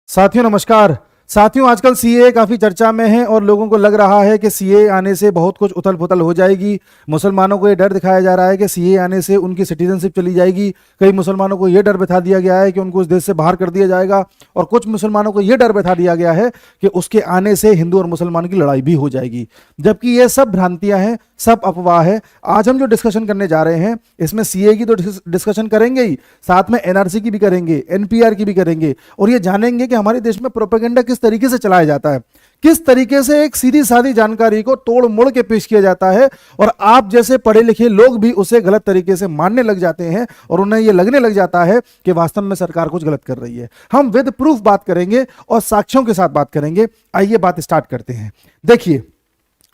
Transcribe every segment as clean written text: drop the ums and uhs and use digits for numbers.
साथियों नमस्कार। साथियों आजकल सीए काफी चर्चा में है और लोगों को लग रहा है कि सीए आने से बहुत कुछ उथल पुथल हो जाएगी। मुसलमानों को ये डर दिखाया जा रहा है कि सीए आने से उनकी सिटीजनशिप चली जाएगी। कई मुसलमानों को ये डर बैठा दिया गया है कि उनको उस देश से बाहर कर दिया जाएगा और कुछ मुसलमानों को ये डर बैठा दिया गया है कि उसके आने से हिंदू और मुसलमान की लड़ाई भी हो जाएगी, जबकि ये सब भ्रांतियां हैं, सब अफवाह है। आज हम जो डिस्कशन करने जा रहे हैं इसमें सीए की तो डिस्कशन करेंगे ही, साथ में एनआरसी की भी करेंगे, एनपीआर की भी करेंगे और ये जानेंगे कि हमारे देश में प्रोपेगेंडा किस तरीके से चलाया जाता है, किस तरीके से एक सीधी सादी जानकारी को तोड़ मोड़ के पेश किया जाता है और आप जैसे पढ़े लिखे लोग भी उसे गलत तरीके से मानने लग जाते हैं और उन्हें यह लगने लग जाता है कि वास्तव में सरकार कुछ गलत कर रही है। हम विद प्रूफ बात करेंगे और साक्ष्यों के साथ बात करेंगे। आइए बात स्टार्ट करते हैं। देखिए,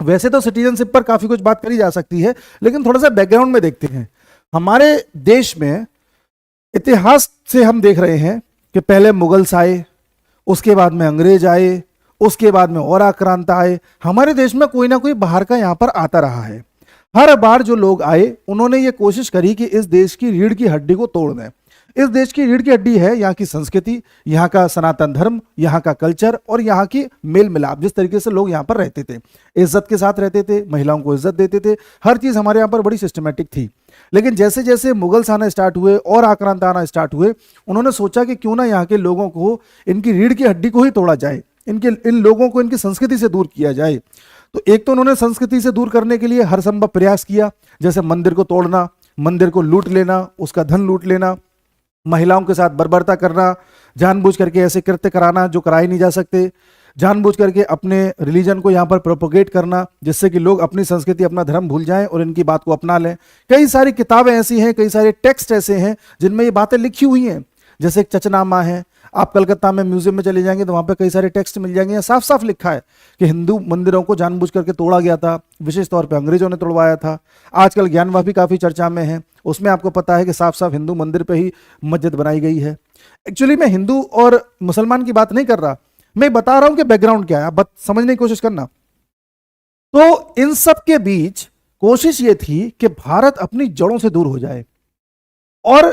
वैसे तो सिटीजनशिप पर काफी कुछ बात करी जा सकती है, लेकिन थोड़ा सा बैकग्राउंड में देखते हैं। हमारे देश में इतिहास से हम देख रहे हैं कि पहले मुगल्स आए, उसके बाद में अंग्रेज आए, उसके बाद में और आक्रांता आए। हमारे देश में कोई ना कोई बाहर का यहां पर आता रहा है। हर बार जो लोग आए उन्होंने ये कोशिश करी कि इस देश की रीढ़ की हड्डी को तोड़ दें। इस देश की रीढ़ की हड्डी है यहाँ की संस्कृति, यहाँ का सनातन धर्म, यहाँ का कल्चर और यहाँ की मेल मिलाप। जिस तरीके से लोग यहाँ पर रहते थे, इज्जत के साथ रहते थे, महिलाओं को इज्जत देते थे, हर चीज हमारे यहाँ पर बड़ी सिस्टमेटिक थी। लेकिन जैसे जैसे मुगल्स आना स्टार्ट हुए और आक्रांत आना स्टार्ट हुए, उन्होंने सोचा कि क्यों ना यहाँ के लोगों को, इनकी रीढ़ की हड्डी को ही तोड़ा जाए, इन लोगों को इनकी संस्कृति से दूर किया जाए। तो एक तो उन्होंने संस्कृति से दूर करने के लिए हर संभव प्रयास किया, जैसे मंदिर को तोड़ना, मंदिर को लूट लेना, उसका धन लूट लेना, महिलाओं के साथ बर्बरता करना, जानबूझ करके ऐसे कृत्य कराना जो कराए नहीं जा सकते, जानबूझ करके अपने रिलीजन को यहाँ पर प्रोपोगेट करना जिससे कि लोग अपनी संस्कृति, अपना धर्म भूल जाएं और इनकी बात को अपना लें। कई सारी किताबें ऐसी हैं, कई सारे टेक्स्ट ऐसे हैं जिनमें ये बातें लिखी हुई हैं। जैसे एक चचनामा है, आप कलकत्ता में म्यूजियम में चले जाएंगे तो वहां पे कई सारे टेक्स्ट मिल जाएंगे, साफ साफ लिखा है कि हिंदू मंदिरों को जानबूझ करके तोड़ा गया था, विशेष तौर पे अंग्रेजों ने तोड़वाया था। आजकल ज्ञानवापी काफी चर्चा में है, उसमें आपको पता है कि साफ साफ हिंदू मंदिर पे ही मस्जिद बनाई गई है। एक्चुअली मैं हिंदू और मुसलमान की बात नहीं कर रहा, मैं बता रहा हूं कि बैकग्राउंड क्या है, आप समझने की कोशिश करना। तो इन सब के बीच कोशिश ये थी कि भारत अपनी जड़ों से दूर हो जाए और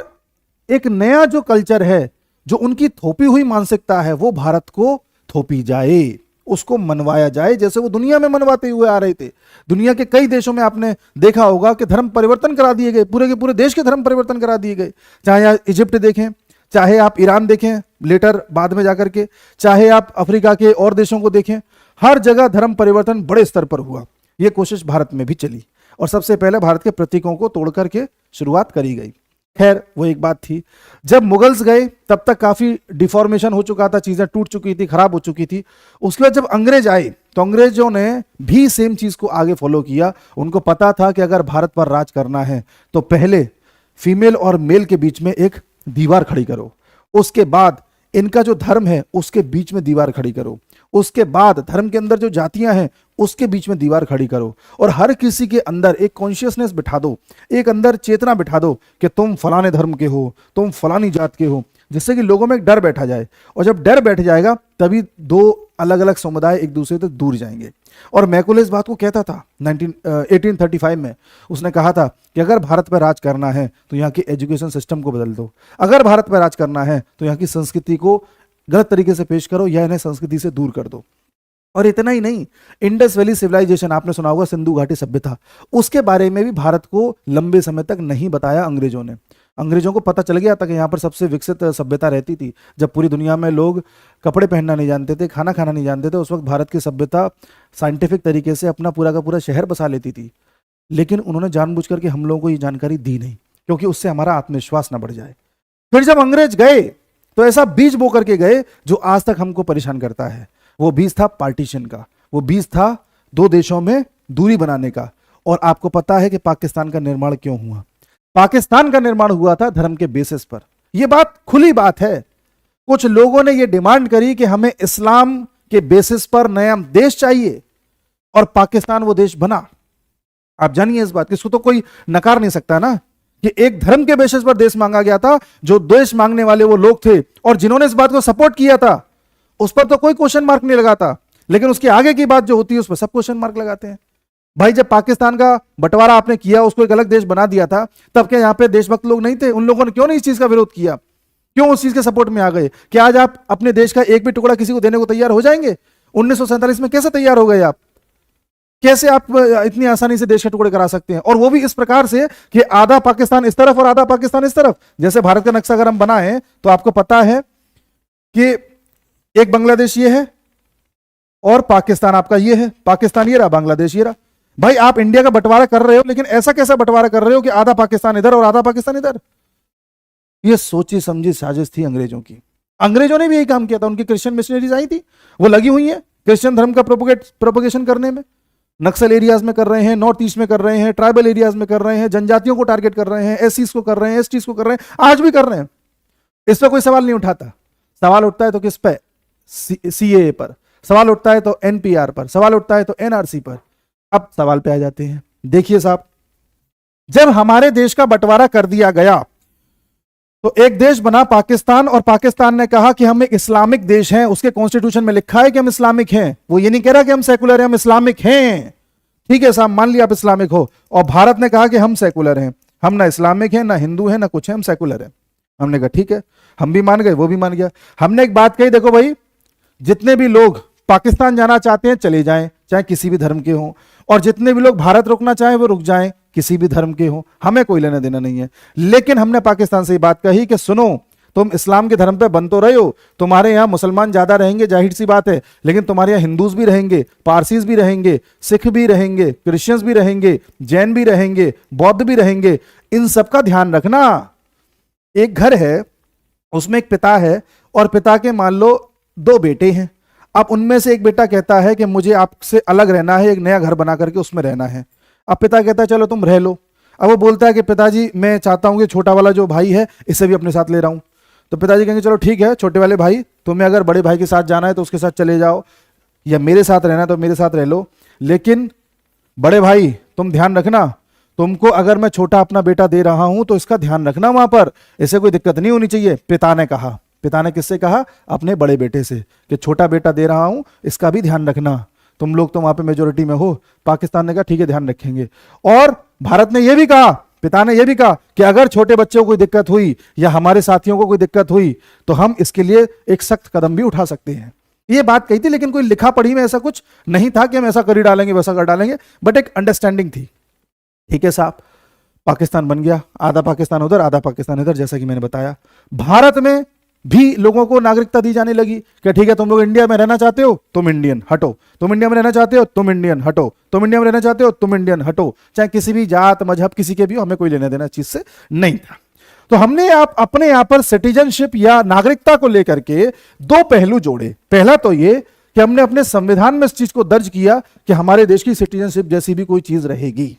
एक नया जो कल्चर है, जो उनकी थोपी हुई मानसिकता है, वो भारत को थोपी जाए, उसको मनवाया जाए जैसे वो दुनिया में मनवाते हुए आ रहे थे। दुनिया के कई देशों में आपने देखा होगा कि धर्म परिवर्तन करा दिए गए, पूरे के पूरे देश के धर्म परिवर्तन करा दिए गए। चाहे आप इजिप्ट देखें, चाहे आप ईरान देखें लेटर बाद में जाकर के, चाहे आप अफ्रीका के और देशों को देखें, हर जगह धर्म परिवर्तन बड़े स्तर पर हुआ। यह कोशिश भारत में भी चली और सबसे पहले भारत के प्रतीकों को तोड़ करके शुरुआत करी गई। खैर वो एक बात थी। जब मुगल्स गए तब तक काफी डिफॉर्मेशन हो चुका था, चीजें टूट चुकी थी, खराब हो चुकी थी। उसके बाद जब अंग्रेज आए तो अंग्रेजों ने भी सेम चीज को आगे फॉलो किया। उनको पता था कि अगर भारत पर राज करना है तो पहले फीमेल और मेल के बीच में एक दीवार खड़ी करो, उसके बाद इनका जो धर्म है उसके बीच में दीवार खड़ी करो, उसके बाद धर्म के अंदर जो जातियां हैं उसके बीच में दीवार खड़ी करो और हर किसी के अंदर एक कॉन्शियसनेस बिठा दो, एक अंदर चेतना बिठा दो कि तुम फलाने धर्म के हो, तुम फलानी जात के हो, जिससे कि लोगों में एक डर बैठा जाए। और जब डर बैठ जाएगा तभी दो अलग अलग समुदाय एक दूसरे से दूर जाएंगे। और मैकुले इस बात को कहता था 1835 में, उसने कहा था कि अगर भारत पर राज करना है तो यहाँ के एजुकेशन सिस्टम को बदल दो, अगर भारत पर राज करना है तो यहाँ की संस्कृति को गलत तरीके से पेश करो या इन्हें संस्कृति से दूर कर दो। और इतना ही नहीं, इंडस वैली सिविलाइजेशन आपने सुना होगा, सिंधु घाटी सभ्यता, उसके बारे में भी भारत को लंबे समय तक नहीं बताया अंग्रेजों ने। अंग्रेजों को पता चल गया था कि यहाँ पर सबसे विकसित सभ्यता रहती थी। जब पूरी दुनिया में लोग कपड़े पहनना नहीं जानते थे, खाना खाना नहीं जानते थे, उस वक्त भारत की सभ्यता साइंटिफिक तरीके से अपना पूरा का पूरा शहर बसा लेती थी। लेकिन उन्होंने जानबूझ करके हम लोगों को ये जानकारी दी नहीं, क्योंकि उससे हमारा आत्मविश्वास ना बढ़ जाए। फिर जब अंग्रेज गए तो ऐसा बीज बो करके गए जो आज तक हमको परेशान करता है। वो बीज था पार्टीशन का, वो बीज था दो देशों में दूरी बनाने का। और आपको पता है कि पाकिस्तान का निर्माण क्यों हुआ? पाकिस्तान का निर्माण हुआ था धर्म के बेसिस पर। यह बात खुली बात है। कुछ लोगों ने यह डिमांड करी कि हमें इस्लाम के बेसिस पर नया देश चाहिए और पाकिस्तान वो देश बना। आप जानिए इस बात की, इसको तो कोई नकार नहीं सकता ना कि एक धर्म के बेसिस पर देश मांगा गया था। जो देश मांगने वाले वो लोग थे और जिन्होंने इस बात को सपोर्ट किया था उस पर तो कोई क्वेश्चन मार्क नहीं लगाता, लेकिन उसके आगे की बात जो होती है उस पर सब क्वेश्चन मार्क लगाते हैं। भाई जब पाकिस्तान का बंटवारा आपने किया, उसको एक अलग देश बना दिया था, तब क्या यहाँ पे देशभक्त लोग नहीं थे? उन लोगों ने क्यों नहीं इस चीज का विरोध किया? क्यों उस चीज के सपोर्ट में आ गए? कि आज आप अपने देश का एक भी टुकड़ा किसी को देने को तैयार हो जाएंगे? 1947 में कैसे तैयार हो गए आप? कैसे आप इतनी आसानी से देश के टुकड़े करा सकते हैं? और वो भी इस प्रकार से कि आधा पाकिस्तान इस तरफ और आधा पाकिस्तान इस तरफ। जैसे भारत का नक्शा अगर हम बनाए तो आपको पता है कि एक बांग्लादेश ये है और पाकिस्तान आपका ये है, पाकिस्तान ये रहा, बांग्लादेश ये रहा। भाई आप इंडिया का बंटवारा कर रहे हो, लेकिन ऐसा कैसा बंटवारा कर रहे हो कि आधा पाकिस्तान इधर और आधा पाकिस्तान इधर? ये सोची समझी साजिश थी अंग्रेजों की। अंग्रेजों ने भी यही काम किया था। उनकी क्रिश्चियन मिशनरीज आई थी, वो लगी हुई है क्रिश्चियन धर्म का प्रोपोगेशन करने में। नक्सल एरियाज में कर रहे हैं, नॉर्थ ईस्ट में कर रहे हैं, ट्राइबल एरियाज में कर रहे हैं, जनजातियों को टारगेट कर रहे हैं, एससीज को कर रहे हैं, एसटीज को कर रहे हैं, आज भी कर रहे हैं। इस पर कोई सवाल नहीं उठाता। सवाल उठता है तो किस पे? सीएए पर। सवाल उठता है तो एनपीआर पर। सवाल उठता है तो एनआरसी पर। अब सवाल पे आ जाते हैं। देखिए साहब, जब हमारे देश का बंटवारा कर दिया गया तो एक देश बना पाकिस्तान, और पाकिस्तान ने कहा कि हम एक इस्लामिक देश हैं। उसके कॉन्स्टिट्यूशन में लिखा है कि हम इस्लामिक हैं। वो ये नहीं कह रहा कि हम सेकुलर हैं, हम इस्लामिक हैं। ठीक है साहब, मान लिया आप इस्लामिक हो। और भारत ने कहा कि हम सेकुलर हैं, हम ना इस्लामिक हैं, ना हिंदू हैं, ना कुछ है, हम सेकुलर हैं। हमने कहा ठीक है, हम भी मान गए, वो भी मान गया। हमने एक बात कही, देखो भाई, जितने भी लोग पाकिस्तान जाना चाहते हैं चले जाएं, चाहे किसी भी धर्म के हों, और जितने भी लोग भारत रुकना चाहें वो रुक जाएं, किसी भी धर्म के हों, हमें कोई लेना देना नहीं है। लेकिन हमने पाकिस्तान से ये बात कही कि सुनो, तुम इस्लाम के धर्म पे बन तो रहे हो, तुम्हारे यहाँ मुसलमान ज्यादा रहेंगे, जाहिर सी बात है, लेकिन तुम्हारे यहाँ हिंदूज भी रहेंगे, पारसीज भी रहेंगे, सिख भी रहेंगे, क्रिश्चियंस भी रहेंगे, जैन भी रहेंगे, बौद्ध भी रहेंगे। इन सबका ध्यान रखना। एक घर है, उसमें एक पिता है, और पिता के मान लो 2 बेटे हैं। अब उनमें से एक बेटा कहता है कि मुझे आपसे अलग रहना है, एक नया घर बना करके उसमें रहना है। अब पिता कहता है चलो तुम रह लो। अब वो बोलता है कि पिताजी मैं चाहता हूं कि छोटा वाला जो भाई है इसे भी अपने साथ ले रहा हूं। तो पिताजी कहेंगे चलो ठीक है, छोटे वाले भाई तुम्हें अगर बड़े भाई के साथ जाना है तो उसके साथ चले जाओ, या मेरे साथ रहना है तो मेरे साथ रह लो, लेकिन बड़े भाई तुम ध्यान रखना, तुमको अगर मैं छोटा अपना बेटा दे रहा हूं तो इसका ध्यान रखना वहां पर, इसे कोई दिक्कत नहीं होनी चाहिए। पिता ने कहा। पिता ने किससे कहा? अपने बड़े बेटे से, कि छोटा बेटा दे रहा हूं, इसका भी ध्यान रखना, तुम लोग तो वहां पे मेजोरिटी में हो। पाकिस्तान ने कहा ठीक है ध्यान रखेंगे। और भारत ने यह भी कहा, पिता ने यह भी कहा कि अगर छोटे बच्चों को कोई दिक्कत हुई या हमारे साथियों को कोई दिक्कत हुई तो हम इसके लिए एक सख्त कदम भी उठा सकते हैं। ये बात कही थी, लेकिन कोई लिखा पढ़ी में ऐसा कुछ नहीं था कि हम ऐसा कर ही डालेंगे वैसा कर डालेंगे, बट एक अंडरस्टैंडिंग थी। ठीक है साहब, पाकिस्तान बन गया, आधा पाकिस्तान उधर आधा पाकिस्तान इधर, जैसा कि मैंने बताया। भारत में भी लोगों को नागरिकता दी जाने लगी कि ठीक है तुम लोग इंडिया में रहना चाहते हो तुम इंडियन हटो, तुम इंडिया में रहना चाहते हो तुम इंडियन हटो, तुम इंडिया में रहना चाहते हो तुम इंडियन हटो, चाहे किसी भी जात मजहब किसी के भी हो, हमें कोई लेना देना चीज से नहीं था। तो हमने अपने यहां पर सिटीजनशिप या नागरिकता को लेकर के 2 पहलू जोड़े। पहला तो ये कि हमने अपने संविधान में इस चीज को दर्ज किया कि हमारे देश की सिटीजनशिप जैसी भी कोई चीज रहेगी,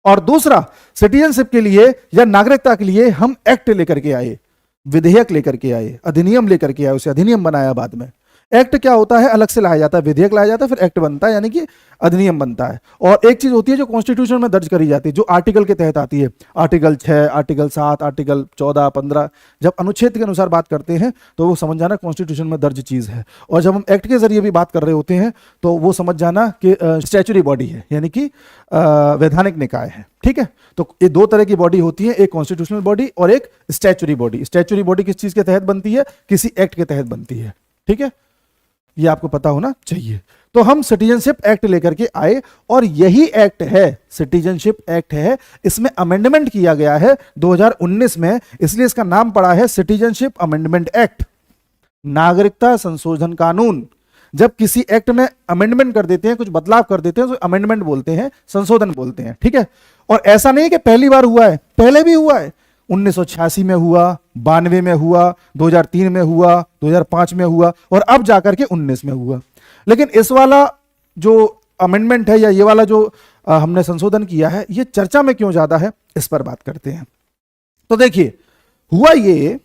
और दूसरा सिटीजनशिप के लिए या नागरिकता के लिए हम एक्ट लेकर के आए, विधेयक लेकर के आए, अधिनियम लेकर के आए, उसे अधिनियम बनाया बाद में। एक्ट क्या होता है? अलग से लाया जाता है, विधेयक लाया जाता है, फिर एक्ट बनता है, यानी कि अधिनियम बनता है। और एक चीज होती है जो कॉन्स्टिट्यूशन में दर्ज करी जाती है, जो आर्टिकल के तहत आती है, आर्टिकल 6, आर्टिकल 7, आर्टिकल 14, 15। जब अनुच्छेद के अनुसार बात करते हैं तो वो समझ जाना कॉन्स्टिट्यूशन में दर्ज चीज है, और जब हम एक्ट के जरिए भी बात कर रहे होते हैं तो वो समझ जाना कि स्टैच्यूटरी बॉडी है, यानी कि वैधानिक निकाय है। ठीक है, तो ये 2 तरह की बॉडी होती है, एक कॉन्स्टिट्यूशनल बॉडी और एक स्टैच्यूटरी बॉडी। स्टैच्यूटरी बॉडी किस चीज के तहत बनती है? किसी एक्ट के तहत बनती है। ठीक है, ये आपको पता होना चाहिए। तो हम सिटीजनशिप एक्ट लेकर के आए, और यही एक्ट है, सिटीजनशिप एक्ट है। इसमें अमेंडमेंट किया गया है 2019 में, इसलिए इसका नाम पड़ा है सिटीजनशिप अमेंडमेंट एक्ट, नागरिकता संशोधन कानून। जब किसी एक्ट में अमेंडमेंट कर देते हैं, कुछ बदलाव कर देते हैं, तो अमेंडमेंट बोलते हैं, संशोधन बोलते हैं। ठीक है, और ऐसा नहीं कि पहली बार हुआ है, पहले भी हुआ है। 1986 में हुआ, 92 में हुआ, 2003 में हुआ, 2005 में हुआ, और अब जाकर के 19 में हुआ। लेकिन इस वाला जो अमेंडमेंट है या ये वाला जो हमने संशोधन किया है, ये चर्चा में क्यों ज्यादा है, इस पर बात करते हैं। तो देखिए, हुआ ये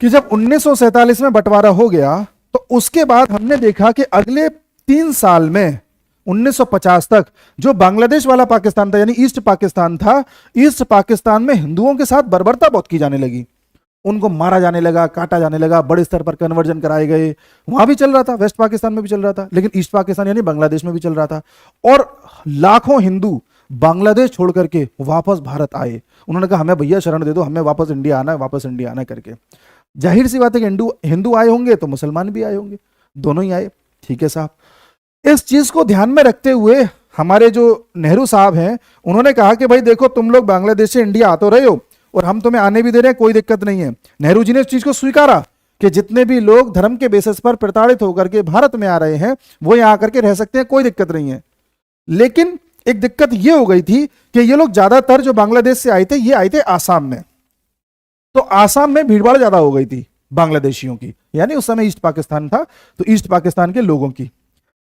कि जब 1947 में बंटवारा हो गया तो उसके बाद हमने देखा कि अगले 3 साल में 1950 तक जो बांग्लादेश वाला पाकिस्तान था, यानी ईस्ट पाकिस्तान था, ईस्ट पाकिस्तान में हिंदुओं के साथ बर्बरता बहुत की जाने लगी। उनको मारा जाने लगा, काटा जाने लगा, बड़े स्तर पर कन्वर्जन कराए गए। वहां भी चल रहा था, वेस्ट पाकिस्तान में भी चल रहा था, लेकिन ईस्ट पाकिस्तान यानी बांग्लादेश में भी चल रहा था। और लाखों हिंदू बांग्लादेश छोड़ करके वापस भारत आए। उन्होंने कहा हमें भैया शरण दे दो, हमें वापस इंडिया आना है, वापस इंडिया आना है करके। जाहिर सी बात है कि हिंदू हिंदू आए होंगे तो मुसलमान भी आए होंगे, दोनों ही आए। ठीक है साहब, इस चीज को ध्यान में रखते हुए हमारे जो नेहरू साहब हैं उन्होंने कहा कि भाई देखो तुम लोग बांग्लादेश से इंडिया आ तो रहे हो और हम तुम्हें आने भी दे रहे हैं, कोई दिक्कत नहीं है। नेहरू जी ने इस चीज को स्वीकारा कि जितने भी लोग धर्म के बेसिस पर प्रताड़ित होकर के भारत में आ रहे हैं वो यहाँ आकर के रह सकते हैं, कोई दिक्कत नहीं है। लेकिन एक दिक्कत ये हो गई थी कि ये लोग ज्यादातर जो बांग्लादेश से आए थे ये आए थे आसाम में, तो आसाम में भीड़भाड़ ज्यादा हो गई थी बांग्लादेशियों की, यानी उस समय ईस्ट पाकिस्तान था तो ईस्ट पाकिस्तान के लोगों की।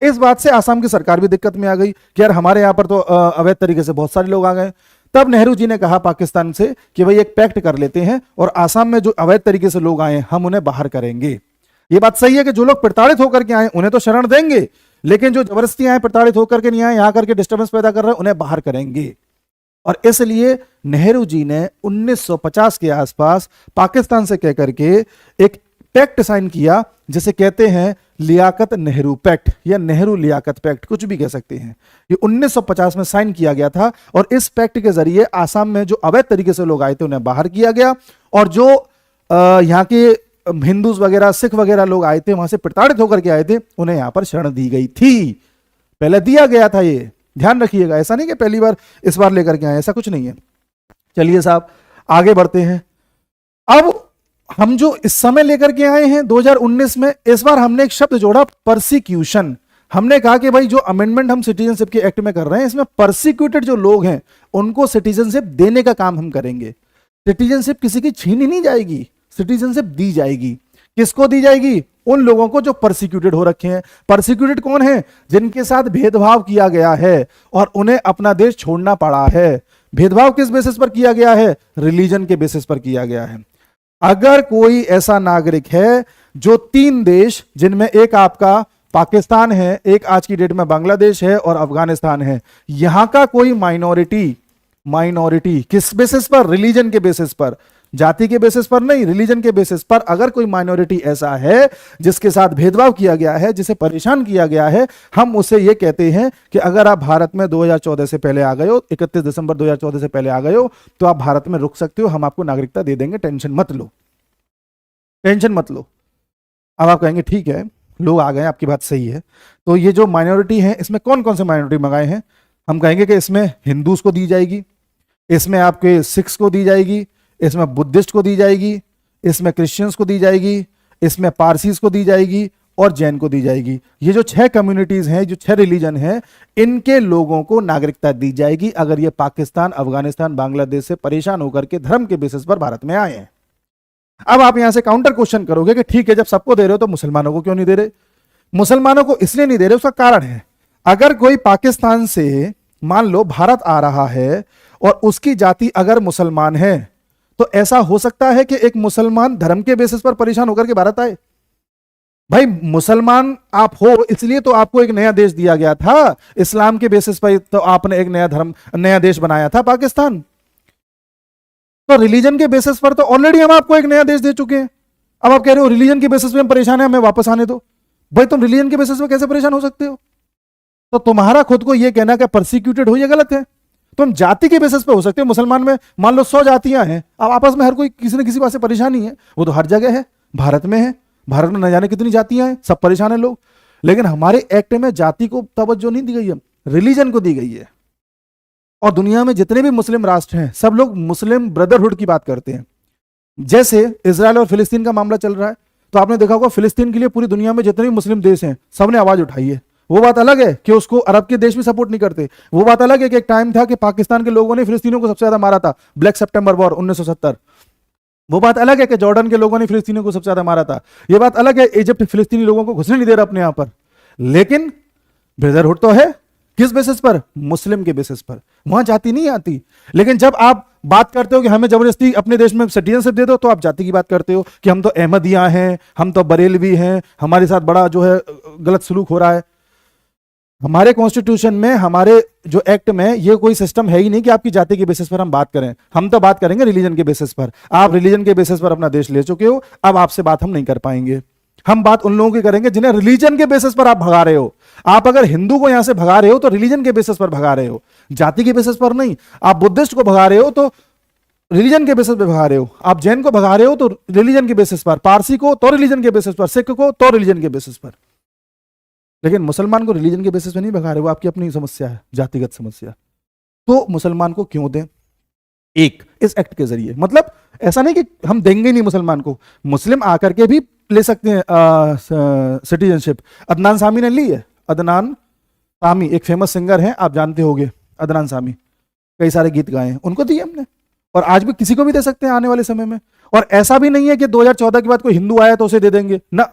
इस बात से आसाम की सरकार भी दिक्कत में आ गई कि यार हमारे यहां पर तो अवैध तरीके से बहुत सारे लोग आ गए। तब नेहरू जी ने कहा पाकिस्तान से कि भाई एक पैक्ट कर लेते हैं और आसाम में जो अवैध तरीके से लोग आए हम उन्हें बाहर करेंगे। ये बात सही है कि जो लोग प्रताड़ित होकर के आए उन्हें तो शरण देंगे, लेकिन जो जबरदस्ती आए प्रताड़ित होकर के नहीं आए यहां करके डिस्टर्बेंस पैदा कर रहे हैं उन्हें बाहर करेंगे। और इसलिए नेहरू जी ने 1950 के आसपास पाकिस्तान से कहकर के एक पैक्ट साइन किया जिसे कहते हैं लियाकत नेहरू पैक्ट या नेहरू लियाकत पैक्ट, कुछ भी कह सकते हैं। ये 1950 में साइन किया गया था और इस पैक्ट के जरिए आसाम में जो अवैध तरीके से लोग आए थे उन्हें बाहर किया गया और जो यहाँ के हिंदूज वगैरह सिख वगैरह लोग आए थे वहां से प्रताड़ित होकर के आए थे उन्हें यहां पर शरण दी गई थी। पहले दिया गया था, ये ध्यान रखिएगा, ऐसा नहीं कि पहली बार इस बार लेकर के आए, ऐसा कुछ नहीं है। चलिए साहब आगे बढ़ते हैं। अब हम जो इस समय लेकर के आए हैं 2019 में, इस बार हमने एक शब्द जोड़ा परसिक्यूशन। हमने कहा कि भाई जो अमेंडमेंट हम सिटीजनशिप के एक्ट में कर रहे हैं इसमें परसिक्यूटेड जो लोग हैं उनको सिटीजनशिप देने का काम हम करेंगे। सिटीजनशिप किसी की छीनी नहीं जाएगी, सिटीजनशिप दी जाएगी। किसको दी जाएगी? उन लोगों को जो परसिक्यूटेड हो रखे हैं। परसिक्यूटेड कौन है? जिनके साथ भेदभाव किया गया है और उन्हें अपना देश छोड़ना पड़ा है। भेदभाव किस बेसिस पर किया गया है? रिलीजन के बेसिस पर किया गया है। अगर कोई ऐसा नागरिक है जो 3 देश जिनमें एक आपका पाकिस्तान है, एक आज की डेट में बांग्लादेश है और अफगानिस्तान है, यहां का कोई माइनॉरिटी किस बेसिस पर? रिलीजन के बेसिस पर, जाति के बेसिस पर नहीं, रिलीजन के बेसिस पर। अगर कोई माइनॉरिटी ऐसा है जिसके साथ भेदभाव किया गया है, जिसे परेशान किया गया है, हम उसे यह कहते हैं कि अगर आप भारत में 2014 से पहले आ गए हो, 31 दिसंबर 2014 से पहले आ गए हो, तो आप भारत में रुक सकते हो, हम आपको नागरिकता दे देंगे, टेंशन मत लो, टेंशन मत लो। अब आप कहेंगे ठीक है, लोग आ गए, आपकी बात सही है, तो ये जो माइनॉरिटी है इसमें कौन कौन से माइनॉरिटी मंगाए हैं? हम कहेंगे कि इसमें हिंदूज को दी जाएगी, इसमें आपके सिख्स को दी जाएगी, इसमें बुद्धिस्ट को दी जाएगी, इसमें क्रिश्चियंस को दी जाएगी, इसमें पारसीज को दी जाएगी और जैन को दी जाएगी। ये जो 6 कम्युनिटीज हैं, जो 6 रिलीजन हैं, इनके लोगों को नागरिकता दी जाएगी अगर ये पाकिस्तान, अफगानिस्तान, बांग्लादेश से परेशान होकर के धर्म के बेसिस पर भारत में आए हैं। अब आप यहां से काउंटर क्वेश्चन करोगे कि ठीक है, जब सबको दे रहे हो तो मुसलमानों को क्यों नहीं दे रहे? मुसलमानों को इसलिए नहीं दे रहे, उसका कारण है। अगर कोई पाकिस्तान से मान लो भारत आ रहा है और उसकी जाति अगर मुसलमान है, तो ऐसा हो सकता है कि एक मुसलमान धर्म के बेसिस पर परेशान होकर के भारत आए? भाई मुसलमान आप हो इसलिए तो आपको एक नया देश दिया गया था, इस्लाम के बेसिस पर तो आपने एक नया देश बनाया था पाकिस्तान। तो रिलीजन के बेसिस पर तो ऑलरेडी हम आपको एक नया देश दे चुके हैं। अब आप कह रहे हो रिलीजन के बेसिस पे हम परेशान हैं, हमें वापस आने दो। भाई तुम रिलीजन के बेसिस पे कैसे परेशान हो सकते हो? तो तुम्हारा खुद को यह कहना कि परसिक्यूटेड हो, यह गलत है। तुम जाति के बेसिस पे हो सकते हो। मुसलमान में मान लो 100 जातियां हैं, अब आपस में हर कोई किसी न किसी बात से परेशानी है, वो तो हर जगह है, भारत में है, भारत में न जाने कितनी जातियां हैं, सब परेशान है लोग। लेकिन हमारे एक्ट में जाति को तवज्जो नहीं दी गई है, रिलीजन को दी गई है। और दुनिया में जितने भी मुस्लिम राष्ट्र हैं सब लोग मुस्लिम ब्रदरहुड की बात करते हैं। जैसे इजराइल और फिलिस्तीन का मामला चल रहा है, तो आपने देखा होगा फिलिस्तीन के लिए पूरी दुनिया में जितने भी मुस्लिम देश हैं सबने आवाज उठाई है। वो बात अलग है कि उसको अरब के देश भी सपोर्ट नहीं करते। वो बात अलग है कि एक टाइम था कि पाकिस्तान के लोगों ने फिलिस्तीनियों को सबसे ज्यादा मारा था, ब्लैक सितंबर वॉर 1970। वो बात अलग है कि जॉर्डन के लोगों ने फिलिस्तीनियों को सबसे ज्यादा मारा था। ये बात अलग है इजिप्ट फिलिस्तीनी लोगों को घुसने नहीं दे रहा अपने यहां पर। लेकिन ब्रदरहुड तो है, किस बेसिस पर? मुस्लिम के बेसिस पर। वहां जाति नहीं आती। लेकिन जब आप बात करते हो कि हमें जबरदस्ती अपने देश में सिटीजनशिप दे दो, तो आप जाति की बात करते हो कि हम तो अहमदिया हैं, हम तो बरेलवी हैं, हमारे साथ बड़ा जो है गलत सलूक हो रहा है। हमारे कॉन्स्टिट्यूशन में, हमारे जो एक्ट में ये कोई सिस्टम है ही नहीं कि आपकी जाति के बेसिस पर हम बात करें। हम तो बात करेंगे रिलीजन के बेसिस पर। आप रिलीजन के बेसिस पर अपना देश ले चुके हो, अब आपसे बात हम नहीं कर पाएंगे। हम बात उन लोगों की करेंगे जिन्हें रिलीजन के बेसिस पर आप भगा रहे हो। आप अगर हिंदू को यहां से भगा रहे हो तो रिलीजन के बेसिस पर भगा रहे हो, जाति के बेसिस पर नहीं। आप बुद्धिस्ट को भगा रहे हो तो रिलीजन के बेसिस पे भगा रहे हो, आप जैन को भगा रहे हो तो रिलीजन के बेसिस पर, पारसी को तो रिलीजन के बेसिस पर, सिख को तो रिलीजन के बेसिस पर, लेकिन मुसलमान को रिलीजन के बेसिस पे नहीं भगा रहे, वो आपकी अपनी समस्या है, जातिगत समस्या। तो मुसलमान को क्यों दें? एक, इस एक्ट के जरिए, मतलब ऐसा नहीं कि हम देंगे नहीं मुसलमान को, मुस्लिम आकर के भी ले सकते हैं सिटीजनशिप। अदनान सामी ने ली है, अदनान सामी एक फेमस सिंगर हैं, आप जानते होंगे अदनान सामी, कई सारे गीत गाए हैं, उनको दिए हमने, और आज भी किसी को भी दे सकते हैं आने वाले समय में। और ऐसा भी नहीं है कि 2014 के बाद कोई हिंदू आया तो उसे दे देंगे ना,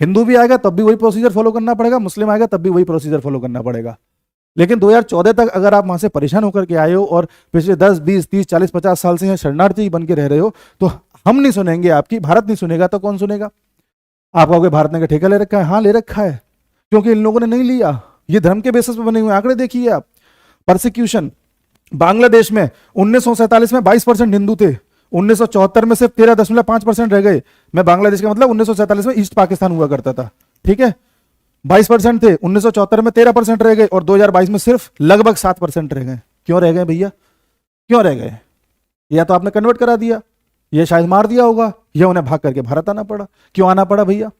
हिंदू भी आएगा तब भी वही प्रोसीजर फॉलो करना पड़ेगा, मुस्लिम आएगा तब भी वही प्रोसीजर फॉलो करना पड़ेगा। लेकिन 2014 तक अगर आप वहां से परेशान होकर के आए हो और पिछले 10, 20, 30, 40, 50 साल से यहाँ शरणार्थी बन के रह रहे हो, तो हम नहीं सुनेंगे आपकी, भारत नहीं सुनेगा, तो कौन सुनेगा? आप कहोगे भारत ने ठेका ले रखा है, हाँ ले रखा है, क्योंकि इन लोगों ने नहीं लिया, ये धर्म के बेसिस पर बने हुए आंकड़े देखिए आप। परसिक्यूशन बांग्लादेश में 1947 में 22% हिंदू थे, 1974 में सिर्फ 13.5% रह गए। मैं बांग्लादेश का मतलब 1947 में ईस्ट पाकिस्तान हुआ करता था, ठीक है, 22% थे, 1974 में 13% रह गए, और 2022 में सिर्फ लगभग 7% रह गए। क्यों रह गए भैया, क्यों रह गए? या तो आपने कन्वर्ट करा दिया, या शायद मार दिया होगा, या उन्हें भाग करके भारत आना पड़ा। क्यों आना पड़ा भैया,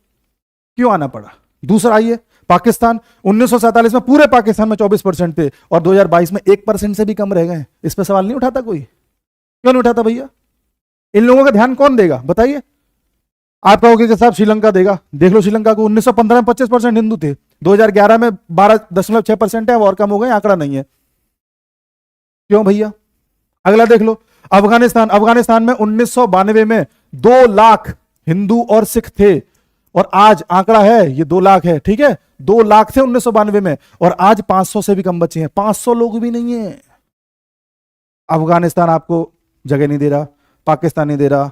क्यों आना पड़ा? दूसरा आइए, पाकिस्तान 1947 में पूरे पाकिस्तान में 24% थे, और 2022 में 1% से भी कम रह गए। इस पर सवाल नहीं उठाता कोई? क्यों नहीं उठाता भैया? इन लोगों का ध्यान कौन देगा बताइए? आप कहोगे कि साहब श्रीलंका देगा, देख लो श्रीलंका को 1915 में 25% हिंदू थे, 2011 में 12.6% है, और कम हो गए, आंकड़ा नहीं है। क्यों भैया? अगला देख लो, अफगानिस्तान, अफगानिस्तान में 1992 में 2 लाख हिंदू और सिख थे, और आज आंकड़ा है ये 2 लाख है, ठीक है, 2 लाख थे 1992 में, और आज 500 से भी कम बचे हैं, 500 लोग भी नहीं है। अफगानिस्तान आपको जगह नहीं दे रहा, पाकिस्तान नहीं दे रहा,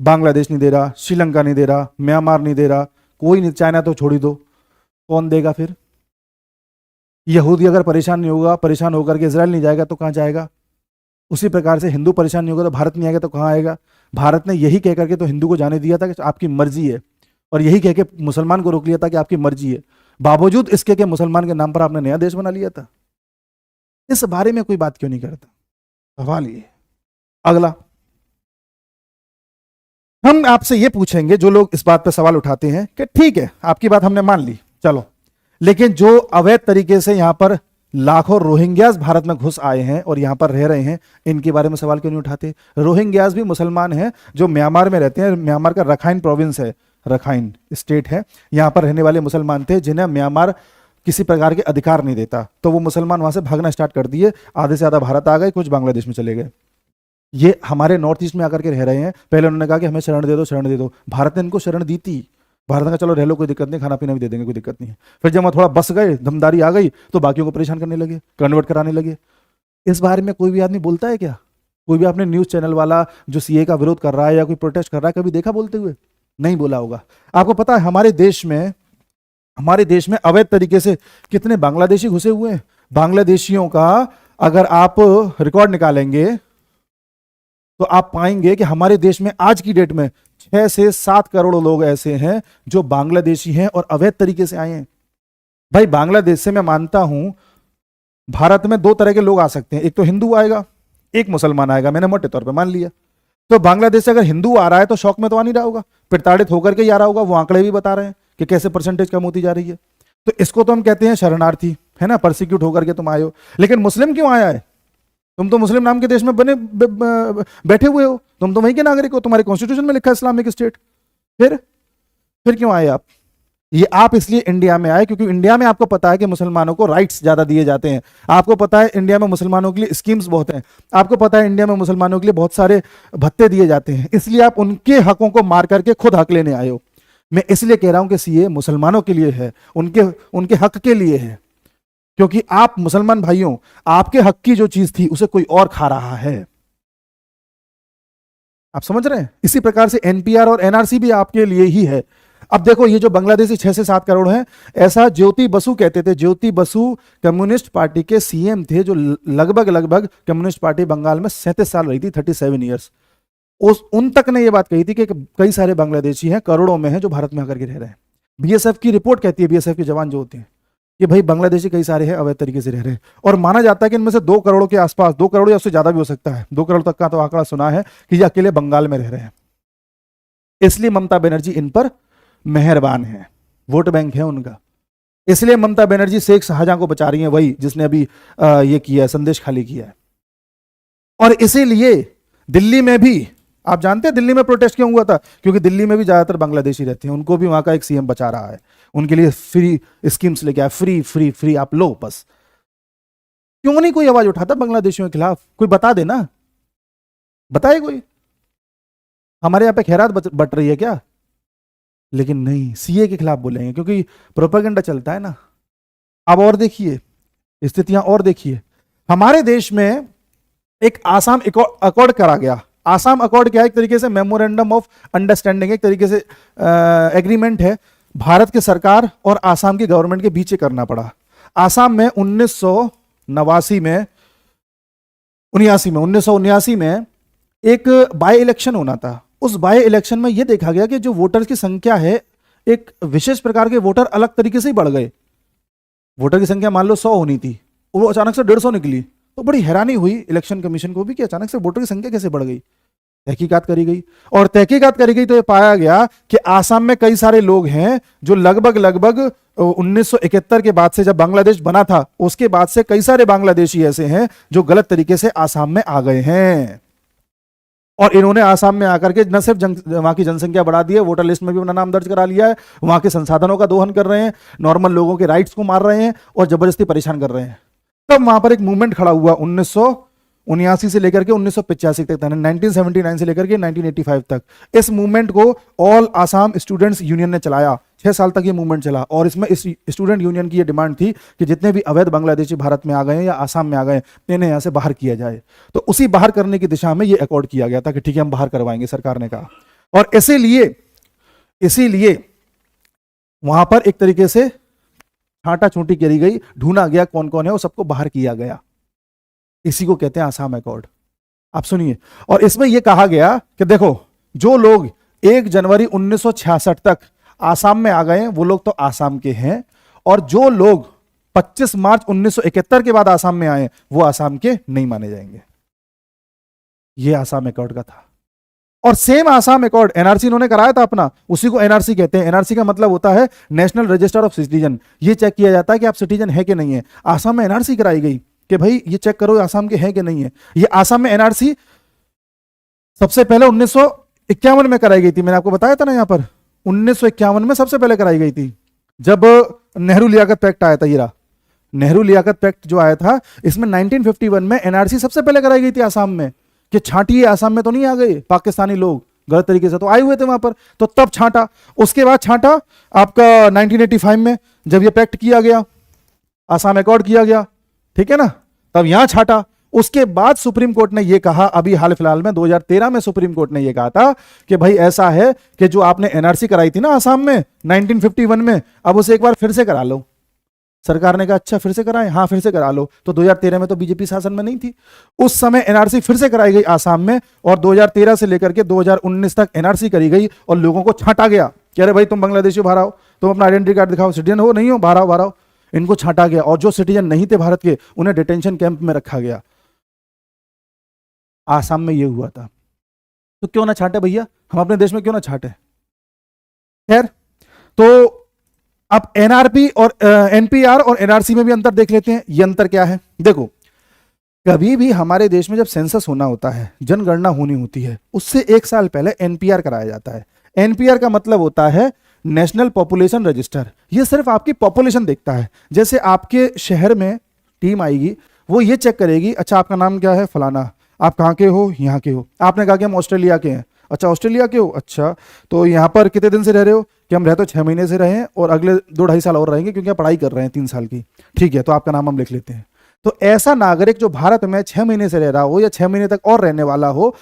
बांग्लादेश नहीं दे रहा, श्रीलंका नहीं दे रहा, म्यांमार नहीं दे रहा, कोई नहीं, चाइना तो छोड़ ही दो, कौन देगा फिर? यहूदी अगर परेशान नहीं होगा, परेशान होकर के इजराइल नहीं जाएगा तो कहां जाएगा? उसी प्रकार से हिंदू परेशान नहीं होगा तो भारत नहीं आएगा तो कहां आएगा? भारत ने यही कह करके तो हिंदू को जाने दिया था कि आपकी मर्जी है, और यही कह के मुसलमान को रोक लिया था कि आपकी मर्जी है, बावजूद इसके कि मुसलमान के नाम पर आपने नया देश बना लिया था। इस बारे में कोई बात क्यों नहीं करता? सवाल ये। अगला, हम आपसे ये पूछेंगे, जो लोग इस बात पर सवाल उठाते हैं कि ठीक है आपकी बात हमने मान ली, चलो, लेकिन जो अवैध तरीके से यहां पर लाखों रोहिंग्यास भारत में घुस आए हैं और यहां पर रह रहे हैं, इनके बारे में सवाल क्यों नहीं उठाते? रोहिंग्यास भी मुसलमान हैं जो म्यांमार में रहते हैं, म्यांमार का रखाइन प्रोविंस है, रखाइन स्टेट है, यहां पर रहने वाले मुसलमान थे जिन्हें म्यांमार किसी प्रकार के अधिकार नहीं देता, तो वो मुसलमान वहां से भागना स्टार्ट कर दिए, आधे से ज्यादा भारत आ गए, कुछ बांग्लादेश में चले गए। ये हमारे नॉर्थ ईस्ट में आकर के रह रहे हैं। पहले उन्होंने कहा कि हमें शरण दे दो, शरण दे दो, भारत ने इनको शरण दी थी, भारत ने कहा चलो रह लो, कोई दिक्कत नहीं, खाना पीना भी दे देंगे, कोई दिक्कत नहीं है। फिर जब वहां थोड़ा बस गए, दमदारी आ गई, तो बाकियों को परेशान करने लगे, कन्वर्ट कराने लगे। इस बारे में कोई भी आदमी बोलता है क्या? कोई भी आपने न्यूज चैनल वाला जो सीए का विरोध कर रहा है या कोई प्रोटेस्ट कर रहा है कभी देखा बोलते हुए? नहीं बोला होगा। आपको पता है हमारे देश में अवैध तरीके से कितने बांग्लादेशी घुसे हुए हैं? बांग्लादेशियों का अगर आप रिकॉर्ड निकालेंगे तो आप पाएंगे कि हमारे देश में आज की डेट में 6 से 7 करोड़ लोग ऐसे हैं जो बांग्लादेशी हैं और अवैध तरीके से आए हैं। भाई बांग्लादेश से मैं मानता हूं भारत में 2 तरह के लोग आ सकते हैं, एक तो हिंदू आएगा, एक मुसलमान आएगा, मैंने मोटे तौर पे मान लिया। तो बांग्लादेश से अगर हिंदू आ रहा है तो शौक में तो आ नहीं रहा होगा, प्रताड़ित होकर के ही आ रहा होगा, वो आंकड़े भी बता रहे हैं कि कैसे परसेंटेज कम होती जा रही है। तो इसको तो हम कहते हैं शरणार्थी, है ना, परसिक्यूट होकर के तुम आए हो। लेकिन मुस्लिम क्यों आया है? तुम तो मुस्लिम नाम के देश में बैठे हुए हो, तुम तो वहीं के नागरिक हो, तुम्हारे कॉन्स्टिट्यूशन में लिखा है इस्लामिक स्टेट। फिर क्यों आए आप? ये आप इसलिए इंडिया में आए क्योंकि इंडिया में आपको पता है कि मुसलमानों को राइट्स ज्यादा दिए जाते हैं, आपको पता है इंडिया में मुसलमानों के लिए स्कीम्स बहुत हैं, आपको पता है इंडिया में मुसलमानों के लिए बहुत सारे भत्ते दिए जाते हैं, इसलिए आप उनके हकों को मार करके खुद हक लेने आए हो। मैं इसलिए कह रहा हूं कि सीए मुसलमानों के लिए है, उनके हक के लिए है, क्योंकि आप मुसलमान भाइयों, आपके हक की जो चीज थी उसे कोई और खा रहा है। आप समझ रहे हैं? इसी प्रकार से एनपीआर और एनआरसी भी आपके लिए ही है। अब देखो ये जो बांग्लादेशी 6 से 7 करोड़ हैं, ऐसा ज्योति बसु कहते थे। ज्योति बसु कम्युनिस्ट पार्टी के सीएम थे जो लगभग कम्युनिस्ट पार्टी बंगाल में 37 साल रही थी, 37 ईयर्स। उन तक ने यह बात कही थी कि कई सारे बांग्लादेशी हैं, करोड़ों में हैं, जो भारत में आकर के रह रहे हैं। बीएसएफ की रिपोर्ट कहती है, बीएसएफ के जवान जो होते हैं कि भाई बांग्लादेशी कई सारे हैं अवैध तरीके से रह रहे हैं, और माना जाता है कि इनमें से 2 करोड़ के आसपास, 2 करोड़ या उससे ज्यादा भी हो सकता है, 2 करोड़ तक का तो आंकड़ा सुना है कि ये अकेले बंगाल में रह रहे हैं। इसलिए ममता बनर्जी इन पर मेहरबान है, वोट बैंक है उनका। इसलिए ममता बनर्जी शेख शाहजहां को बचा रही है, वही जिसने अभी ये किया है, संदेश खाली किया है। और इसीलिए दिल्ली में भी, आप जानते हैं दिल्ली में प्रोटेस्ट क्यों हुआ था? क्योंकि दिल्ली में भी ज्यादातर बांग्लादेशी रहते हैं, उनको भी वहां का एक सीएम बचा रहा है, उनके लिए फ्री स्कीम्स लेके आया, फ्री फ्री फ्री आप लो बस। क्यों नहीं कोई आवाज उठाता बांग्लादेशियों के खिलाफ? कोई बता देना, बताए कोई। हमारे यहाँ पे खैरात बट रही है क्या? लेकिन नहीं, सीए के खिलाफ बोलेंगे, क्योंकि प्रोपेगेंडा चलता है ना। अब और देखिए स्थितियां, और देखिए हमारे देश में एक आसाम अकॉर्ड करा गया। आसाम अकॉर्ड क्या है? एक तरीके से मेमोरेंडम ऑफ अंडरस्टैंडिंग, एक तरीके से एग्रीमेंट है भारत के सरकार और आसाम की गवर्नमेंट के बीच करना पड़ा। आसाम में 1979 में 1979 में एक बाय इलेक्शन होना था। उस बाय इलेक्शन में यह देखा गया कि जो वोटर्स की संख्या है, एक विशेष प्रकार के वोटर अलग तरीके से ही बढ़ गए। वोटर की संख्या मान लो 100 होनी थी, वो अचानक से 150 निकली। तो बड़ी हैरानी हुई इलेक्शन कमीशन को भी कि अचानक से वोटर की संख्या कैसे बढ़ गई। तहकीकात करी गई, और तहकीकात करी गई तो ये पाया गया कि आसाम में कई सारे लोग हैं जो लगभग 1971 के बाद से, जब बांग्लादेश बना था उसके बाद से कई सारे बांग्लादेशी ऐसे हैं जो गलत तरीके से आसाम में आ गए हैं। और इन्होंने आसाम में आकर के न सिर्फ वहां की जनसंख्या बढ़ा दी है, वोटर लिस्ट में भी अपना नाम दर्ज करा लिया है, वहां के संसाधनों का दोहन कर रहे हैं, नॉर्मल लोगों के राइट्स को मार रहे हैं और जबरदस्ती परेशान कर रहे हैं। तब वहां पर एक मूवमेंट खड़ा हुआ 1979 से लेकर के 1985 तक, 1979 से लेकर के 1985 तक। इस मूवमेंट को ऑल आसाम स्टूडेंट्स यूनियन ने चलाया। 6 साल तक ये मूवमेंट चला, और इसमें इस स्टूडेंट यूनियन की ये डिमांड थी कि जितने भी अवैध बांग्लादेशी भारत में आ गए या आसाम में आ गए, इन्हें यहां से बाहर किया जाए। तो उसी बाहर करने की दिशा में ये अकॉर्ड किया गया था कि ठीक है हम बाहर करवाएंगे, सरकार ने कहा। और इसीलिए वहां पर एक तरीके से छांटा छूटी करी गई, ढूंढा गया कौन कौन है, वो सबको बाहर किया गया। इसी को कहते हैं आसाम अकॉर्ड। आप सुनिए, और इसमें यह कहा गया कि देखो, जो लोग 1 जनवरी 1966 तक आसाम में आ गए हैं वो लोग तो आसाम के हैं, और जो लोग 25 मार्च 1971 के बाद आसाम में आए वो आसाम के नहीं माने जाएंगे। यह आसाम अकॉर्ड का था। और सेम आसाम अकॉर्ड एनआरसी इन्होंने कराया था अपना, उसी को एनआरसी कहते हैं। एनआरसी का मतलब होता है नेशनल रजिस्टर ऑफ सिटीजन। ये चेक किया जाता है कि आप सिटीजन है कि नहीं है। आसाम में एनआरसी कराई गई कि भाई ये चेक करो आसाम के हैं कि नहीं है। ये आसाम में एनआरसी सबसे पहले 1951 में कराई गई थी। मैंने आपको बताया था ना, यहां पर 1951 में सबसे पहले कराई गई थी, जब नेहरू लियाकत पैक्ट आया था। हीरा नेहरू लियाकत पैक्ट जो आया था, इसमें 1951 में एनआरसी सबसे पहले कराई गई थी आसाम में, कि छांटिए आसाम में तो नहीं आ गए पाकिस्तानी लोग गलत तरीके से, तो आए हुए थे वहां पर, तो तब छांटा। उसके बाद छांटा आपका 1985 में, जब ये पैक्ट किया गया, आसाम अकॉर्ड किया गया, ठीक है ना, तब यहां छांटा। उसके बाद सुप्रीम कोर्ट ने यह कहा, अभी हाल फिलहाल में 2013 में सुप्रीम कोर्ट ने यह कहा था कि भाई ऐसा है कि जो आपने एनआरसी कराई थी ना आसाम में 1951 में, अब उसे एक बार फिर से करा लो। सरकार ने कहा अच्छा फिर से कराएं, हाँ फिर से करा लो। तो 2013 में तो बीजेपी शासन में नहीं थी, उस समय एनआरसी फिर से कराई गई आसाम में, और 2013 से लेकर के 2019 तक एनआरसी करी गई, और लोगों को छांटा गया कि अरे भाई तुम बांग्लादेशी बाहर आओ, तुम अपना आइडेंटिटी कार्ड दिखाओ, सिटीजन हो नहीं हो, बाहर आओ बाहर आओ। इनको छांटा गया, और जो सिटीजन नहीं थे भारत के उन्हें डिटेंशन कैंप में रखा गया। आसाम में यह हुआ था। तो क्यों ना छांटे भैया, हम अपने देश में क्यों ना छांटे। खैर, तो अब एनआरपी और एनपीआर और एनआरसी में भी अंतर देख लेते हैं। ये अंतर क्या है, देखो, कभी भी हमारे देश में जब सेंसस होना होता है, जनगणना होनी होती है, उससे 1 साल पहले एनपीआर कराया जाता है। एनपीआर का मतलब होता है नेशनल पॉपुलेशन रजिस्टर। ये सिर्फ आपकी पॉपुलेशन देखता है। जैसे आपके शहर में टीम आएगी, वो ये चेक करेगी, अच्छा आपका नाम क्या है, फलाना, आप कहाँ के हो, यहाँ के हो। आपने कहा कि हम ऑस्ट्रेलिया के हैं, अच्छा ऑस्ट्रेलिया के हो, अच्छा तो यहाँ पर कितने दिन से रह रहे हो, कि हम रहते 6 महीने से रहे हैं और अगले 2-2.5 साल और रहेंगे क्योंकि आप पढ़ाई कर रहे हैं 3 साल की, ठीक है, तो आपका नाम हम लिख लेते हैं। तो ऐसा नागरिक जो भारत में 6 महीने से रह रहा हो या 6 महीने तक और रहने वाला हो,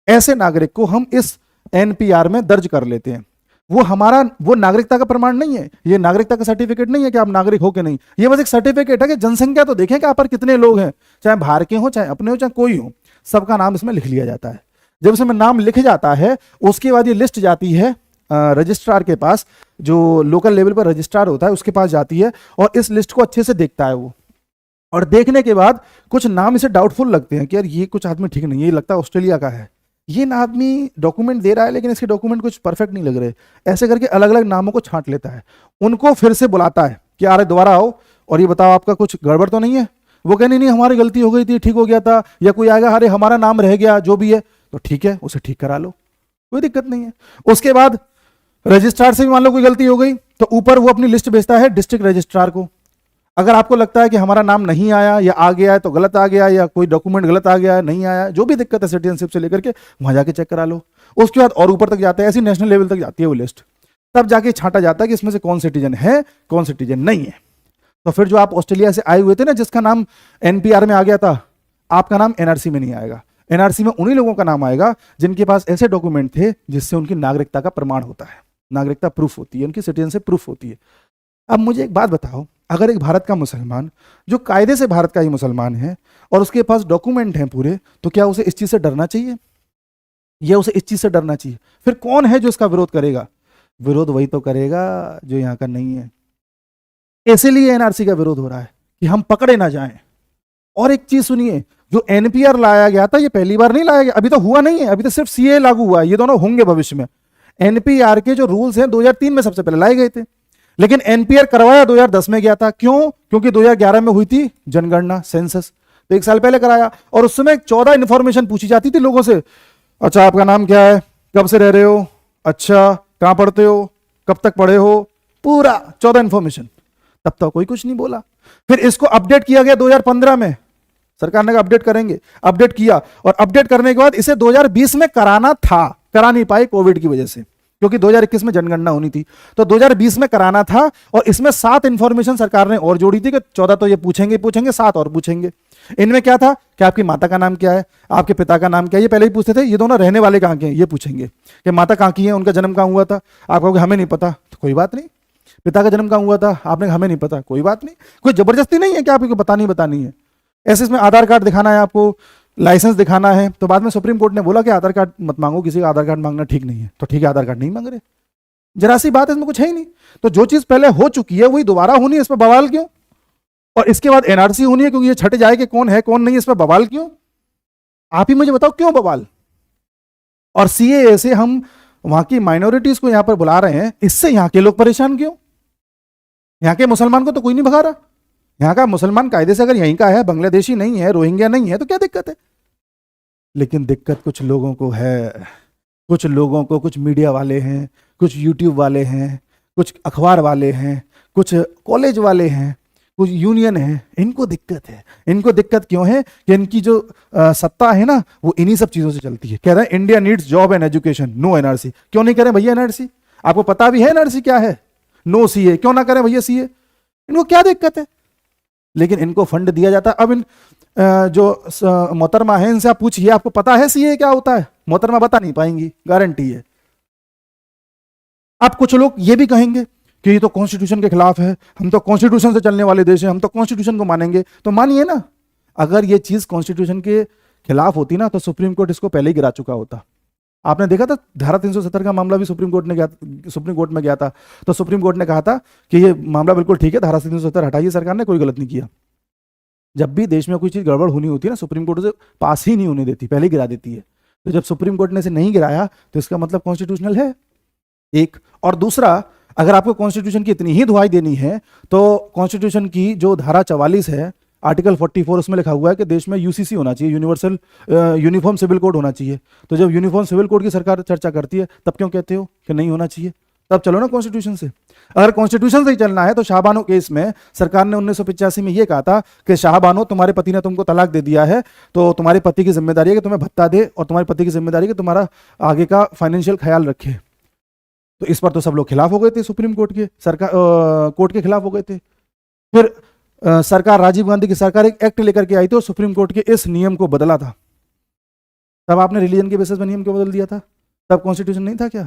ऐसे नागरिक को हम इस एनपीआर में दर्ज कर लेते हैं। वो नागरिकता का प्रमाण नहीं है, ये नागरिकता का सर्टिफिकेट नहीं है कि आप नागरिक हो कि नहीं, ये बस एक सर्टिफिकेट है कि जनसंख्या तो देखें कि आप पर कितने लोग हैं, चाहे बाहर के हो, चाहे अपने हो, चाहे कोई हो, सबका नाम इसमें लिख लिया जाता है। जब इसमें नाम लिख जाता है, उसके बाद ये लिस्ट जाती है रजिस्ट्रार के पास, जो लोकल लेवल पर रजिस्ट्रार होता है उसके पास जाती है और इस लिस्ट को अच्छे से देखता है वो, और देखने के बाद कुछ नाम इसे डाउटफुल लगते हैं कि यार ये कुछ आदमी ठीक नहीं है, ये लगता है ऑस्ट्रेलिया का है, ये ना आदमी डॉक्यूमेंट दे रहा है लेकिन इसके डॉक्यूमेंट कुछ परफेक्ट नहीं लग रहे, ऐसे करके अलग अलग नामों को छांट लेता है, उनको फिर से बुलाता है कि अरे दोबारा आओ और ये बताओ आपका कुछ गड़बड़ तो नहीं है। वो कहने नहीं हमारी गलती हो गई थी, ठीक हो गया था, या कोई आएगा अरे हमारा नाम रह गया जो भी है, तो ठीक है उसे ठीक करा लो, कोई दिक्कत नहीं है। उसके बाद रजिस्ट्रार से भी मान लो कोई गलती हो गई तो ऊपर वो अपनी लिस्ट भेजता है डिस्ट्रिक्ट रजिस्ट्रार को। अगर आपको लगता है कि हमारा नाम नहीं आया या आ गया है तो गलत आ गया, या कोई डॉक्यूमेंट गलत आ गया है, नहीं आया, जो भी दिक्कत है सिटीजनशिप से लेकर के वहां जाके चेक करा लो। उसके बाद और ऊपर तक जाता है, ऐसी नेशनल लेवल तक जाती है वो लिस्ट, तब जाके छांटा जाता है कि इसमें से कौन सिटीजन है कौन सिटीजन नहीं है। तो फिर जो आप ऑस्ट्रेलिया से आए हुए थे ना, जिसका नाम एनपीआर में आ गया था, आपका नाम एनआरसी में नहीं आएगा। एनआरसी में उन्हीं लोगों का नाम आएगा जिनके पास ऐसे डॉक्यूमेंट थे जिससे उनकी नागरिकता का प्रमाण होता है, नागरिकता प्रूफ होती है, उनकी सिटीजनशिप प्रूफ होती है। अब मुझे एक बात बताओ, अगर एक भारत का मुसलमान जो कायदे से भारत का ही मुसलमान है और उसके पास डॉक्यूमेंट हैं पूरे, तो क्या उसे इस चीज से डरना चाहिए या उसे इस चीज से डरना चाहिए? फिर कौन है जो इसका विरोध करेगा? विरोध वही तो करेगा जो यहाँ का नहीं है। इसीलिए एनआरसी का विरोध हो रहा है कि हम पकड़े ना जाएं। और एक चीज सुनिए, जो एनपीआर लाया गया था ये पहली बार नहीं लाया गया, अभी तो हुआ नहीं है, अभी तो सिर्फ सीए लागू हुआ है, ये दोनों होंगे भविष्य में। एनपीआर के जो रूल्स हैं 2003 में सबसे पहले लाए गए थे, लेकिन एनपीआर करवाया 2010 में गया था। क्यों? क्योंकि 2011 में हुई थी जनगणना, सेंसस, तो एक साल पहले कराया, और उस समय 14 इंफॉर्मेशन पूछी जाती थी लोगों से। अच्छा आपका नाम क्या है, कब से रह रहे हो, अच्छा कहां पढ़ते हो, कब तक पढ़े हो, पूरा 14 इंफॉर्मेशन। तब तो कोई कुछ नहीं बोला। फिर इसको अपडेट किया गया 2015 में, सरकार ने कहा अपडेट करेंगे, अपडेट किया, और अपडेट करने के बाद इसे 2020 में कराना था, करा नहीं पाए कोविड की वजह से, क्योंकि 2021 में जनगणना होनी थी, तो 2020 में कराना था। और इसमें 7 इंफॉर्मेशन सरकार ने और जोड़ी थी कि 14 तो ये पूछेंगे 7 और पूछेंगे। इनमें क्या था कि आपकी माता का नाम क्या है, आपके पिता का नाम क्या है, ये पहले ही पूछते थे, ये दोनों रहने वाले कहाँ के हैं ये पूछेंगे, कि माता कहाँ की है, उनका जन्म कहाँ हुआ था, आप कहोगे हमें नहीं पता, तो कोई बात नहीं। पिता का जन्म कहाँ हुआ था, आपने हमें नहीं पता, कोई बात नहीं। कोई जबरदस्ती नहीं है कि आपको बतानी है। ऐसे इसमें आधार कार्ड दिखाना है आपको, लाइसेंस दिखाना है, तो बाद में सुप्रीम कोर्ट ने बोला कि आधार कार्ड मत मांगो, किसी का आधार कार्ड मांगना ठीक नहीं है, तो ठीक है आधार कार्ड नहीं मांग रहे, जरा सी बात है, इसमें कुछ है ही नहीं। तो जो चीज पहले हो चुकी है वही दोबारा होनी है, इसमें बवाल क्यों? और इसके बाद एनआरसी होनी है क्योंकि ये छट जाए कि कौन है कौन नहीं, इसमें बवाल क्यों? आप ही मुझे बताओ क्यों बवाल? और सीएए से हम वहां की माइनॉरिटीज को यहां पर बुला रहे हैं, इससे यहां के लोग परेशान क्यों? यहाँ के मुसलमान को तो कोई नहीं भगा रहा, यहाँ का मुसलमान कायदे से अगर यहीं का है, बांग्लादेशी नहीं है, रोहिंग्या नहीं है, तो क्या दिक्कत है? लेकिन दिक्कत कुछ लोगों को है, कुछ लोगों को, कुछ मीडिया वाले हैं, कुछ यूट्यूब वाले हैं, कुछ अखबार वाले हैं, कुछ कॉलेज वाले हैं, कुछ यूनियन है, इनको दिक्कत है। इनको दिक्कत क्यों है? कि इनकी जो सत्ता है ना वो इन्हीं सब चीजों से चलती है। कह रहे हैं India needs job and education, no NRC. क्यों नहीं करें भैया एनआरसी? आपको पता भी है एनआरसी क्या है? नो सीए, क्यों ना करें भैया सीए? इनको क्या दिक्कत है? लेकिन इनको फंड दिया जाता है। अब इन जो मोहतरमा है इनसे आप पूछिए, आपको पता है सीए क्या होता है? मोहतरमा बता नहीं पाएंगी, गारंटी है। अब कुछ लोग ये भी कहेंगे कि ये तो कॉन्स्टिट्यूशन के खिलाफ है, हम तो कॉन्स्टिट्यूशन से चलने वाले देश हैं, हम तो कॉन्स्टिट्यूशन को मानेंगे। तो मानिए ना, अगर ये चीज कॉन्स्टिट्यूशन के खिलाफ होती ना तो सुप्रीम कोर्ट इसको पहले ही गिरा चुका होता। आपने देखा था धारा 370 का मामला भी सुप्रीम कोर्ट में गया था, तो सुप्रीम कोर्ट ने कहा था कि ये मामला बिल्कुल ठीक है, धारा 370 हटाइए, सरकार ने कोई गलत नहीं किया। जब भी देश में कोई चीज गड़बड़ होनी होती है ना, सुप्रीम कोर्ट उसे पास ही नहीं होने देती, पहले गिरा देती है। तो जब सुप्रीम कोर्ट ने इसे नहीं गिराया तो इसका मतलब कॉन्स्टिट्यूशनल है, एक। और दूसरा, अगर आपको कॉन्स्टिट्यूशन की इतनी ही दुहाई देनी है तो कॉन्स्टिट्यूशन की जो धारा 44 है, आर्टिकल 44, उसमें लिखा हुआ है कि देश में यूसीसी होना चाहिए, यूनिवर्सल यूनिफॉर्म सिविल कोड होना चाहिए। तो जब यूनिफॉर्म सिविल कोड की सरकार चर्चा करती है तब क्यों कहते हो कि नहीं होना चाहिए? तब चलो ना कॉन्स्टिट्यूशन से। अगर कॉन्स्टिट्यूशन से ही चलना है तो शाहबानो केस में सरकार ने 1985 में यह कहा था कि शाहबानो, तुम्हारे पति ने तुमको तलाक दे दिया है तो तुम्हारे पति की जिम्मेदारी है कि तुम्हें भत्ता दे, और तुम्हारे पति की जिम्मेदारी है कि तुम्हारा आगे का फाइनेंशियल ख्याल रखे। तो इस पर तो सब लोग खिलाफ हो गए थे, सुप्रीम कोर्ट के, सरकार कोर्ट के खिलाफ हो गए थे। फिर सरकार, राजीव गांधी की सरकार एक एक्ट लेकर के आई थी और सुप्रीम कोर्ट के इस नियम को बदला था। तब आपने रिलीजन के बेसिस पर नियम क्यों बदल दिया था? तब कॉन्स्टिट्यूशन नहीं था क्या?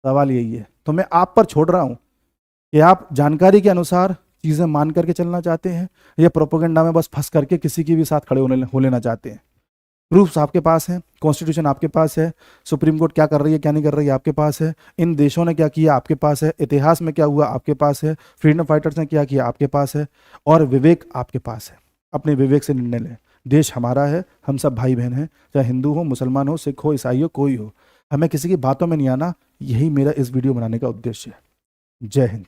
सवाल यही है। तो मैं आप पर छोड़ रहा हूं कि आप जानकारी के अनुसार चीजें मान करके चलना चाहते हैं या प्रोपेगेंडा में बस फंस करके किसी की भी साथ खड़े हो लेना चाहते हैं। प्रूफ्स आपके पास हैं, कॉन्स्टिट्यूशन आपके पास है, सुप्रीम कोर्ट क्या कर रही है क्या नहीं कर रही है आपके पास है, इन देशों ने क्या किया आपके पास है, इतिहास में क्या हुआ आपके पास है, फ्रीडम फाइटर्स ने क्या किया आपके पास है, और विवेक आपके पास है। अपने विवेक से निर्णय लें। देश हमारा है, हम सब भाई बहन हैं, चाहे हिंदू हो, मुसलमान हो, सिख हो, ईसाई हो, कोई हो। हमें किसी की बातों में नहीं आना। यही मेरा इस वीडियो बनाने का उद्देश्य है। जय हिंद।